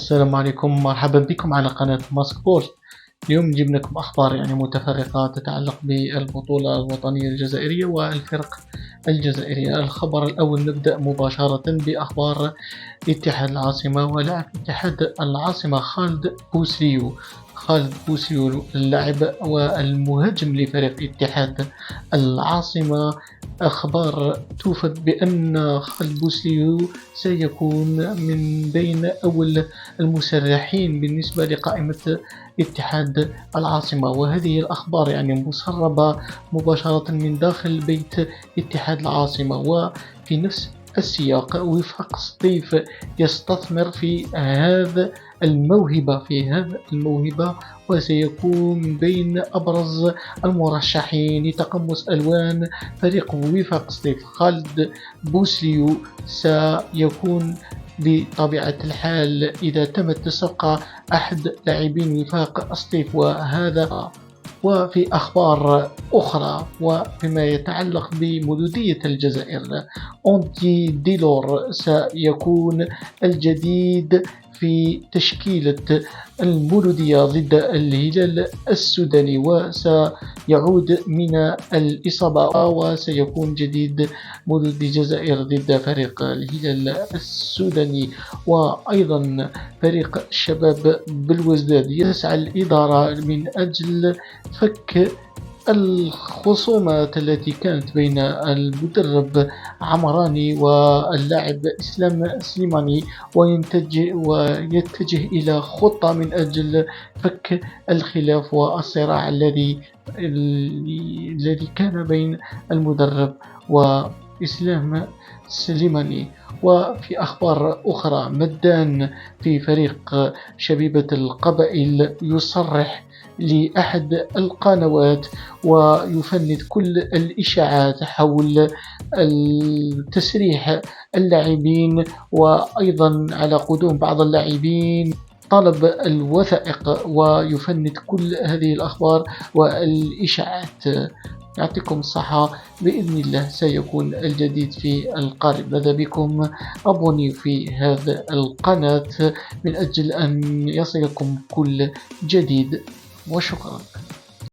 السلام عليكم، مرحبا بكم على قناة ماسك بول. اليوم نجيب لكم أخبار متفرقة تتعلق بالبطولة الوطنية الجزائرية والفرق الجزائرية. الخبر الأول، نبدأ مباشرة بأخبار اتحاد العاصمة ولاعب اتحاد العاصمة خالد بوسليو اللاعب والمهاجم لفريق اتحاد العاصمة. أخبار توفد بأن خالد بوسليو سيكون من بين أول المسرحين بالنسبة لقائمة اتحاد العاصمة، وهذه الأخبار مسربة مباشرة من داخل بيت اتحاد العاصمة. وفي نفس السياق، وفاق سطيف يستثمر في هذا الموهبة وسيكون بين أبرز المرشحين لتقمص ألوان فريق وفاق سطيف. خالد بوسليو سيكون بطبيعة الحال إذا تمت الصفقة أحد لاعبين وفاق سطيف. وفي أخبار أخرى، وفيما يتعلق بمولودية الجزائر، أونتي ديلور سيكون الجديد في تشكيلة المولودية ضد الهلال السوداني، وسيعود من الإصابة، وسيكون جديد مولودي الجزائر ضد فريق الهلال السوداني. وأيضا فريق الشباب بالوزداد يسعى الإدارة من أجل فك الخصومات التي كانت بين المدرب عمراني واللاعب إسلام سليماني، ويتجه إلى خطة من أجل فك الخلاف والصراع الذي كان بين المدرب وإسلام سليماني. وفي أخبار أخرى، مدان في فريق شبيبة القبائل يصرح لأحد القنوات ويفند كل الإشاعات حول تسريح اللاعبين، وأيضا على قدوم بعض اللاعبين طلب الوثائق، ويفند كل هذه الأخبار والإشاعات. يعطيكم الصحة، بإذن الله سيكون الجديد في القريب. ماذا بكم أبوني في هذا القناة من أجل أن يصلكم كل جديد، وشكرا.